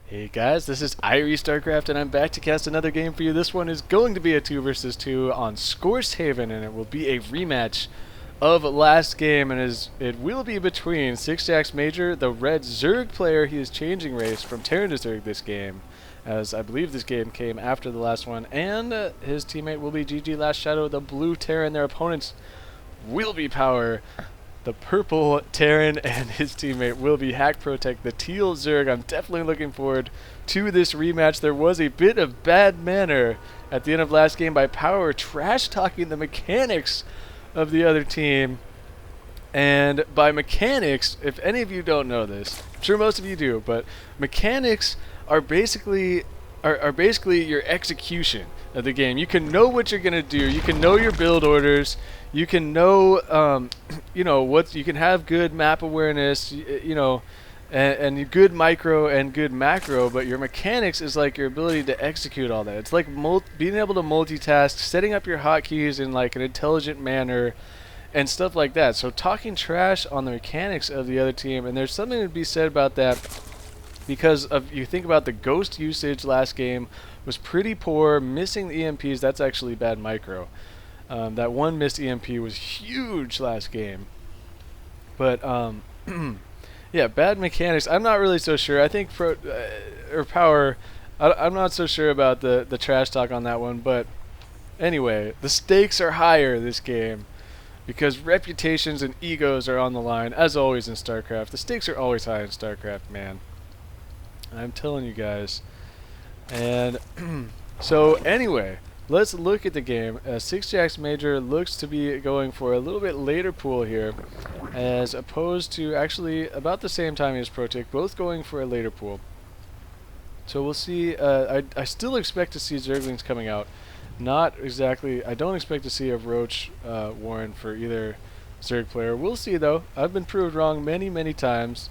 Hey guys, this is IrieStarcraft and I'm back to cast another game for you. This one is going to be a 2 versus 2 on Scorched Haven, and it will be a rematch of last game, and it will be between sixjaxMajOr, the red Zerg player. He is changing race from Terran to Zerg this game, as I believe this game came after the last one, and his teammate will be GGLastShadow, the blue Terran. Their opponents will be Power, the purple Terran, and his teammate will be haCkProTech, the teal Zerg. I'm definitely looking forward to this rematch. There was a bit of bad manner at the end of last game by Power trash-talking the mechanics of the other team. And by mechanics, if any of you don't know this, I'm sure most of you do, but mechanics are basically your execution of the game. You can know what you're gonna do. You can know your build orders. You can know, you can have good map awareness. And good micro and good macro. But your mechanics is like your ability to execute all that. It's like being able to multitask, setting up your hotkeys in like an intelligent manner, and stuff like that. So talking trash on the mechanics of the other team, and there's something to be said about that. Because of you think about the ghost usage last game was pretty poor. Missing the EMPs, that's actually bad micro. That one missed EMP was huge last game. But yeah, bad mechanics. I'm not really so sure. I think Power. I'm not so sure about the trash talk on that one. But anyway, the stakes are higher this game because reputations and egos are on the line, as always in StarCraft. The stakes are always high in StarCraft, man. I'm telling you guys. And so anyway, let's look at the game. sixjaxMajOr looks to be going for a little bit later pool here, as opposed to actually about the same time as ProTech, both going for a later pool. So we'll see. I still expect to see Zerglings coming out. Not exactly. I don't expect to see a Roach Warren for either Zerg player. We'll see though. I've been proved wrong many times,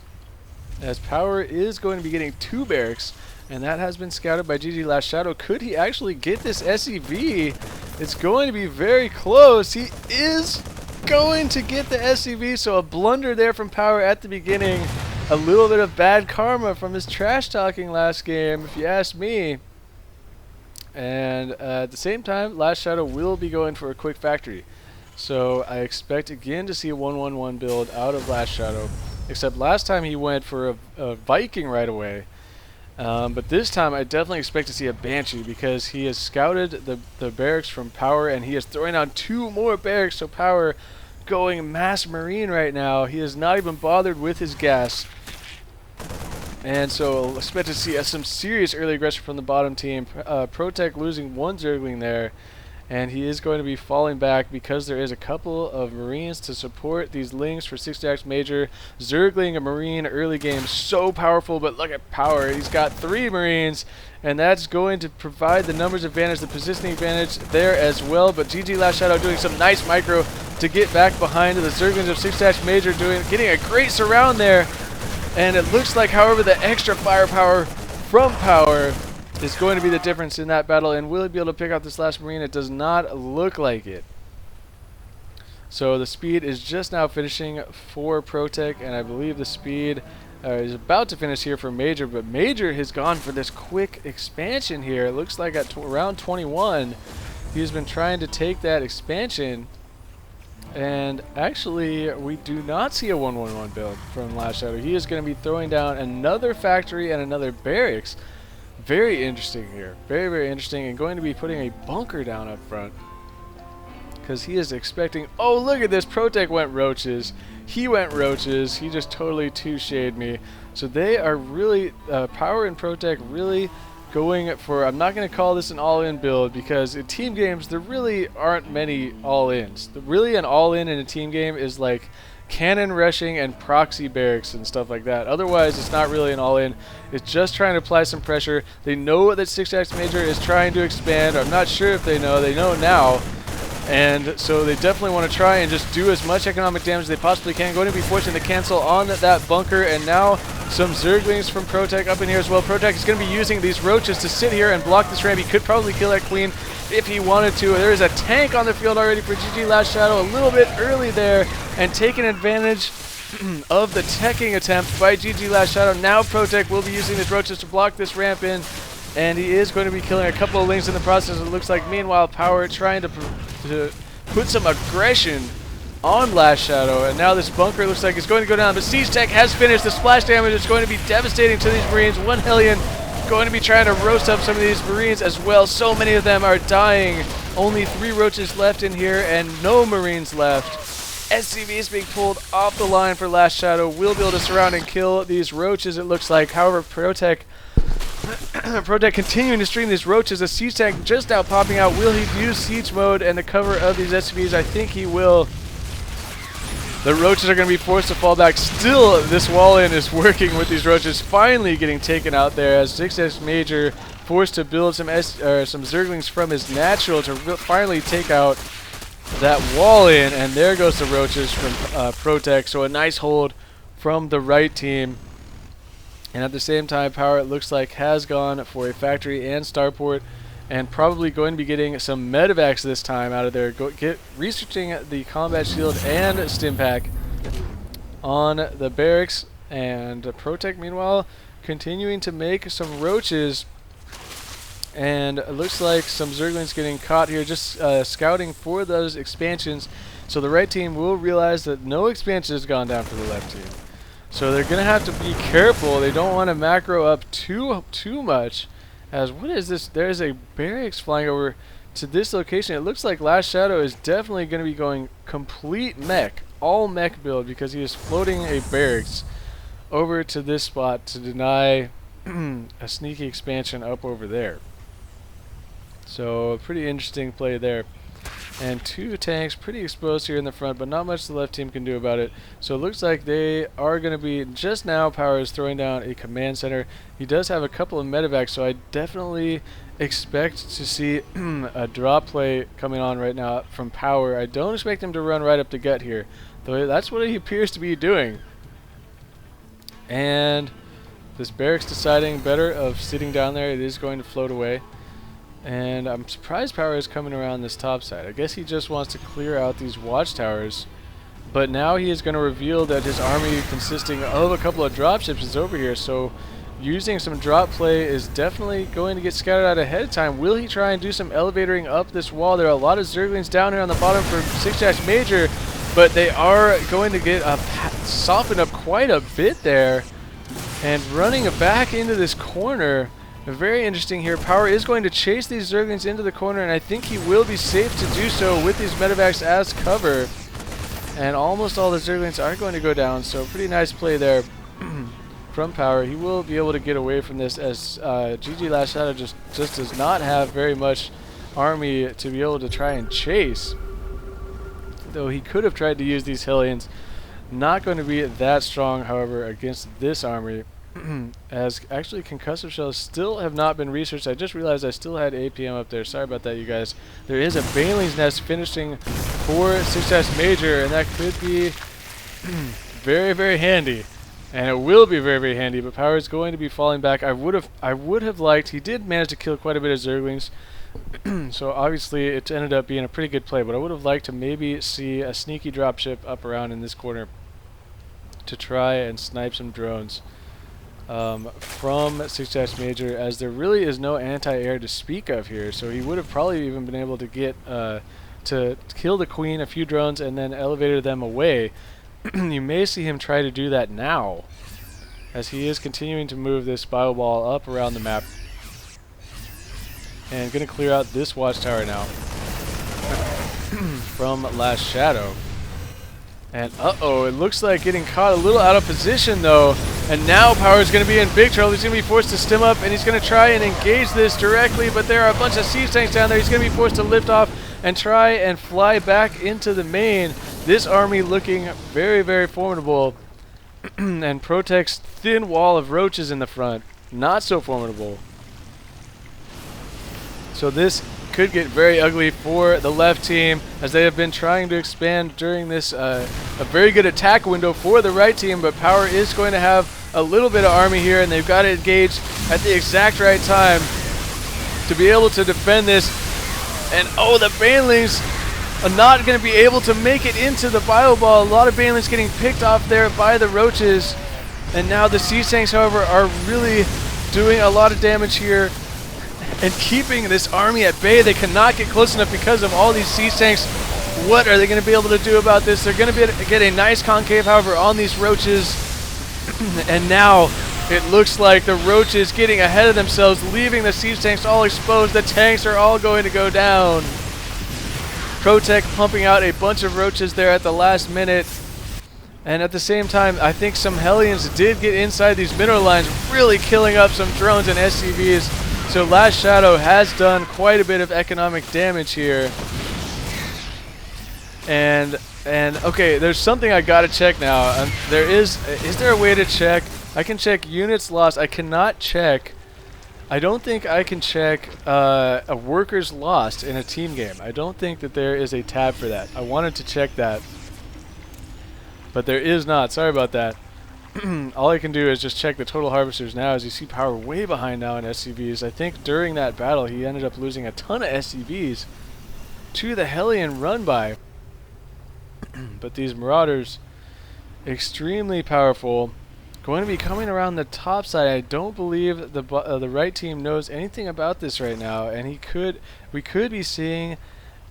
as Power is going to be getting 2 barracks, and that has been scouted by GGLastShadow. Could he actually get this SEV? It's going to be very close. He is going to get the SEV, so a blunder there from Power at the beginning. A little bit of bad karma from his trash talking last game, if you ask me. And at the same time, LastShadow will be going for a quick factory. So I expect again to see a 1-1-1 build out of LastShadow. Except last time he went for a Viking right away. But this time I definitely expect to see a Banshee, because he has scouted the barracks from Power, and he is throwing down 2 more barracks. So Power going mass Marine right now. He is not even bothered with his gas. And so I'll expect to see some serious early aggression from the bottom team. ProTech losing 1 Zergling there. And he is going to be falling back because there is a couple of Marines to support these links for sixjaxMajOr. Zergling a Marine early game, so powerful, but look at Power. He's got 3 Marines, and that's going to provide the numbers advantage, the positioning advantage there as well. But GGLastShadow doing some nice micro to get back behind the Zerglings of sixjaxMajOr, getting a great surround there. And it looks like, however, the extra firepower from Power is going to be the difference in that battle. And will he be able to pick out this last Marine? It does not look like it. So the speed is just now finishing for ProTech, and I believe the speed is about to finish here for Major. But Major has gone for this quick expansion here. It looks like at around 21, he's been trying to take that expansion. And actually, we do not see a 1-1-1 build from LastShadow. He is going to be throwing down another factory and another barracks. Very interesting here. Very interesting. And going to be putting a bunker down up front, because he is expecting... Oh, look at this. ProTech went Roaches. He went Roaches. He just totally two-shaded me. So they are really... Power and ProTech really going for... I'm not going to call this an all-in build, because in team games, there really aren't many all-ins. Really, an all-in in a team game is like cannon rushing and proxy barracks and stuff like that. Otherwise, it's not really an all-in. It's just trying to apply some pressure. They know that sixjaxMajOr is trying to expand. I'm not sure if they know. They know now. And so they definitely want to try and just do as much economic damage as they possibly can. Going to be forcing to cancel on that bunker. And now some Zerglings from ProTech up in here as well. ProTech is going to be using these Roaches to sit here and block this ramp. He could probably kill that Queen if he wanted to. There is a tank on the field already for GGLastShadow. A little bit early there and taking advantage of the teching attempt by GGLastShadow. Now ProTech will be using his roaches to block this ramp in, and he is going to be killing a couple of lings in the process, it looks like. Meanwhile, Power trying to put some aggression on LastShadow, and now this bunker looks like it's going to go down, but sixjax has finished. The splash damage is going to be devastating to these Marines. One Hellion going to be trying to roast up some of these Marines as well. So many of them are dying. Only 3 roaches left in here and no Marines left. SCV is being pulled off the line for LastShadow. Will be able to surround and kill these roaches, it looks like. However, ProTech continuing to stream these roaches. A siege tank just now popping out. Will he use siege mode and the cover of these SCVs? I think he will. The roaches are going to be forced to fall back. Still, this wall-in is working with these roaches finally getting taken out there as sixjaxMajOr forced to build some Zerglings from his natural to finally take out that wall-in. And there goes the roaches from ProTech. So a nice hold from the right team. And at the same time, Power, it looks like, has gone for a factory and starport, and probably going to be getting some medevacs this time out of there. Researching the combat shield and stim pack on the barracks, and ProTech meanwhile continuing to make some roaches, and it looks like some Zerglings getting caught here just scouting for those expansions. So the right team will realize that no expansion has gone down for the left team. So they're going to have to be careful. They don't want to macro up too much. As what is this? There's a barracks flying over to this location. It looks like LastShadow is definitely going to be going complete mech, all mech build, because he is floating a barracks over to this spot to deny a sneaky expansion up over there. So a pretty interesting play there. And 2 tanks pretty exposed here in the front, but not much the left team can do about it. So it looks like they are going to be, just now Power is throwing down a command center. He does have a couple of medevacs, so I definitely expect to see a drop play coming on right now from Power. I don't expect him to run right up the gut here, though that's what he appears to be doing. And this barracks deciding better of sitting down there. It is going to float away. And I'm surprised Power is coming around this top side. I guess he just wants to clear out these watchtowers. But now he is going to reveal that his army consisting of a couple of dropships is over here. So using some drop play is definitely going to get scattered out ahead of time. Will he try and do some elevatoring up this wall? There are a lot of Zerglings down here on the bottom for sixjaxMajOr, but they are going to get softened up quite a bit there. And running back into this corner. Very interesting here. Power is going to chase these Zerglings into the corner, and I think he will be safe to do so with these medevacs as cover. And almost all the Zerglings are going to go down, so pretty nice play there from Power. He will be able to get away from this as GGLastShadow just does not have very much army to be able to try and chase. Though he could have tried to use these Hellions. Not going to be that strong, however, against this army. As actually concussive shells still have not been researched. I just realized I still had APM up there. Sorry about that, you guys. There is a Baneling's Nest finishing for sixjaxMajOr, and that could be very, very handy. And it will be very, very handy, but Power is going to be falling back. I would have liked, he did manage to kill quite a bit of Zerglings. So obviously it ended up being a pretty good play, but I would have liked to maybe see a sneaky dropship up around in this corner to try and snipe some drones. From sixjaxMajOr, as there really is no anti-air to speak of here, so he would have probably even been able to get to kill the queen, a few drones, and then elevator them away. You may see him try to do that now, as he is continuing to move this bio ball up around the map, and going to clear out this watchtower now from LastShadow. And uh-oh, it looks like getting caught a little out of position though. And now Power is going to be in big trouble. He's going to be forced to stim up, and he's going to try and engage this directly, but there are a bunch of siege tanks down there. He's going to be forced to lift off and try and fly back into the main. This army looking very, very formidable. And ProTech's thin wall of roaches in the front, not so formidable. So this could get very ugly for the left team, as they have been trying to expand during this a very good attack window for the right team, but Power is going to have a little bit of army here, and they've got to engage at the exact right time to be able to defend this. And oh, the Banelings not going to be able to make it into the bio ball. A lot of banelings getting picked off there by the roaches. And now the siege tanks, however, are really doing a lot of damage here and keeping this army at bay. They cannot get close enough because of all these siege tanks. What are they going to be able to do about this? They're going to get a nice concave, however, on these roaches. And now it looks like the roaches getting ahead of themselves, leaving the siege tanks all exposed. The tanks are all going to go down. ProTech pumping out a bunch of roaches there at the last minute. And at the same time, I think some Hellions did get inside these mineral lines, really killing up some drones and SCVs. So LastShadow has done quite a bit of economic damage here. And okay, there's something I gotta check now. Is there a way to check? I can check units lost. I cannot check. I don't think I can check a workers lost in a team game. I don't think that there is a tab for that. I wanted to check that, but there is not. Sorry about that. All I can do is just check the total harvesters now. As you see, power way behind now in SCVs. I think during that battle he ended up losing a ton of SCVs to the Hellion run by. But these Marauders, extremely powerful, going to be coming around the top side. I don't believe the right team knows anything about this right now, and we could be seeing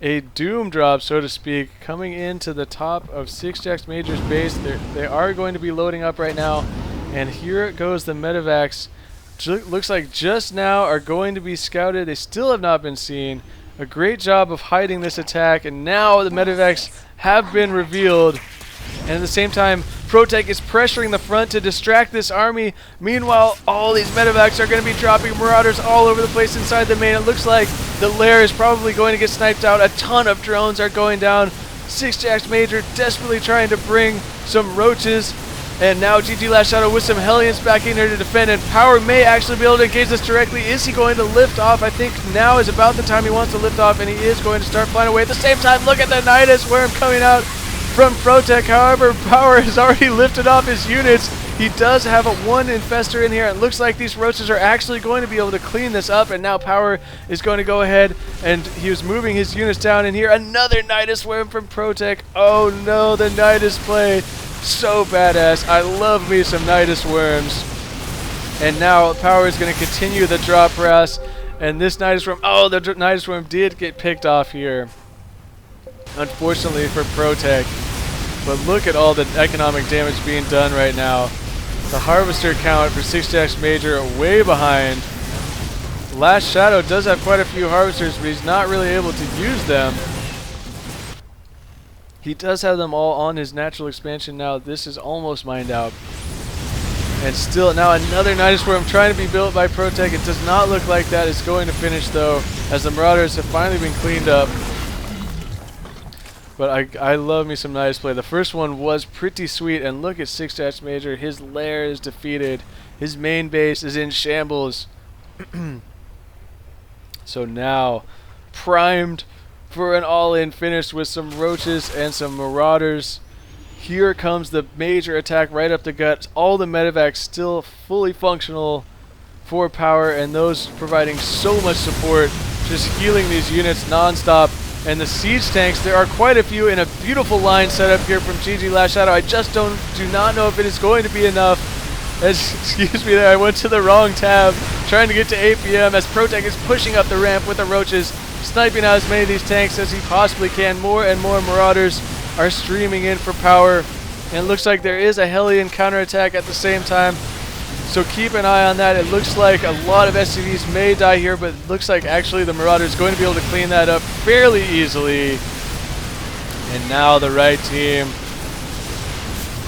a doom drop, so to speak, coming into the top of sixjaxMajOr's base. They are going to be loading up right now, and here goes the medevacs. Looks like just now are going to be scouted. They still have not been seen. A great job of hiding this attack, and now the medevacs have been revealed. And at the same time, ProTech is pressuring the front to distract this army. Meanwhile, all these medevacs are going to be dropping Marauders all over the place inside the main. It looks like the lair is probably going to get sniped out. A ton of drones are going down. sixjaxMajOr desperately trying to bring some roaches. And now GGLastShadow with some Hellions back in here to defend. And Power may actually be able to engage this directly. Is he going to lift off? I think now is about the time he wants to lift off, and he is going to start flying away. At the same time, look at the Nidus Worm coming out from ProTech. However, Power has already lifted off his units. He does have a one infester in here. It looks like these roaches are actually going to be able to clean this up, and now Power is going to go ahead, and he was moving his units down in here. Another Nidus Worm from ProTech. Oh no, the Nidus play. So badass. I love me some Nidus Worms. And now Power is going to continue the drop brass, and this Nidus Worm, oh, the Nidus Worm did get picked off here, unfortunately for ProTech. But look at all the economic damage being done right now. The harvester count for sixjaxMajOr way behind. LastShadow does have quite a few harvesters, but he's not really able to use them. He does have them all on his natural expansion now. This is almost mined out. And still now another Nidus Worm trying to be built by ProTech. It does not look like that is going to finish though, as the Marauders have finally been cleaned up. But I love me some Nidus play. The first one was pretty sweet, and look at sixjaxMajOr. His lair is defeated. His main base is in shambles. So now, primed for an all-in finish with some roaches and some Marauders. Here comes the major attack right up the gut. All the medevacs still fully functional for Power, and those providing so much support, just healing these units non-stop. And the siege tanks, there are quite a few in a beautiful line set up here from GGLastShadow. I just do not know if it is going to be enough. Excuse me there, I went to the wrong tab, trying to get to 8 PM as ProTech is pushing up the ramp with the roaches, sniping out as many of these tanks as he possibly can. More and more Marauders are streaming in for Power, and it looks like there is a Hellion counterattack at the same time. So keep an eye on that. It looks like a lot of SCVs may die here, but it looks like actually the Marauder is going to be able to clean that up fairly easily. And now the right team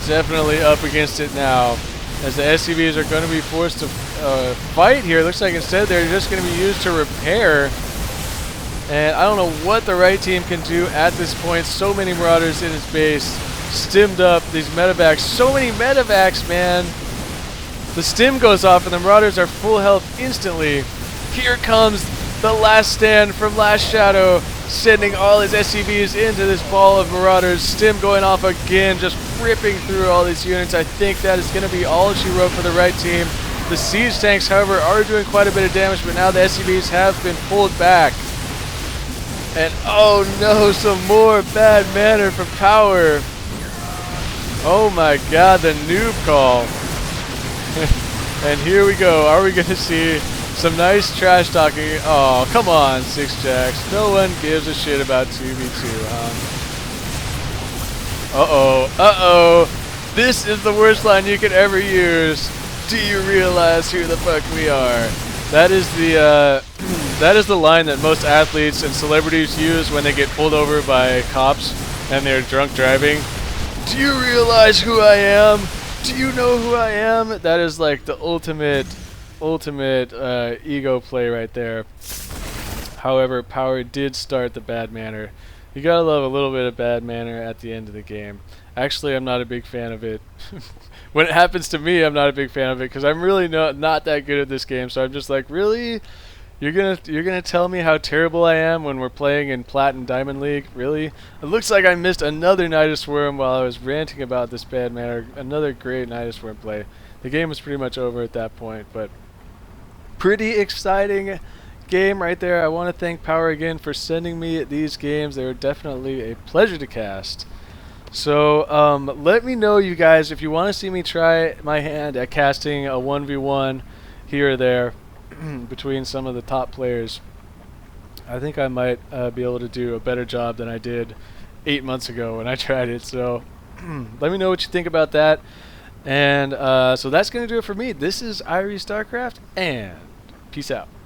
definitely up against it now, as the SCVs are going to be forced to fight here. It looks like instead they're just going to be used to repair. And I don't know what the right team can do at this point. So many Marauders in his base, stimmed up these medevacs. So many medevacs, man. The stim goes off and the Marauders are full health instantly. Here comes the last stand from LastShadow, sending all his SCVs into this ball of Marauders. Stim going off again, just ripping through all these units. I think that is going to be all she wrote for the right team. The siege tanks, however, are doing quite a bit of damage, but now the SCVs have been pulled back. And oh no, some more bad manner from Power. Oh my god, the noob call. And here we go. Are we going to see some nice trash talking? Oh, come on, sixjax. No one gives a shit about 2v2, huh? Uh-oh. Uh-oh. This is the worst line you could ever use. Do you realize who the fuck we are? That is the that is the line that most athletes and celebrities use when they get pulled over by cops and they're drunk driving. Do you realize who I am? Do you know who I am? That is like the ultimate ego play right there. However, Power did start the bad manner. You gotta love a little bit of bad manner at the end of the game. Actually, I'm not a big fan of it. When it happens to me, I'm not a big fan of it because I'm really not that good at this game. So I'm just like, really? You're gonna tell me how terrible I am when we're playing in Plat and Diamond League? Really? It looks like I missed another Nidus Worm while I was ranting about this bad manner. Another great Nidus Worm play. The game was pretty much over at that point, but pretty exciting game right there. I want to thank Power again for sending me these games. They were definitely a pleasure to cast. So let me know, you guys, if you want to see me try my hand at casting a 1v1 here or there between some of the top players. I think I might be able to do a better job than I did 8 months ago when I tried it. So let me know what you think about that. And so that's going to do it for me. This is IrieStarcraft, and peace out.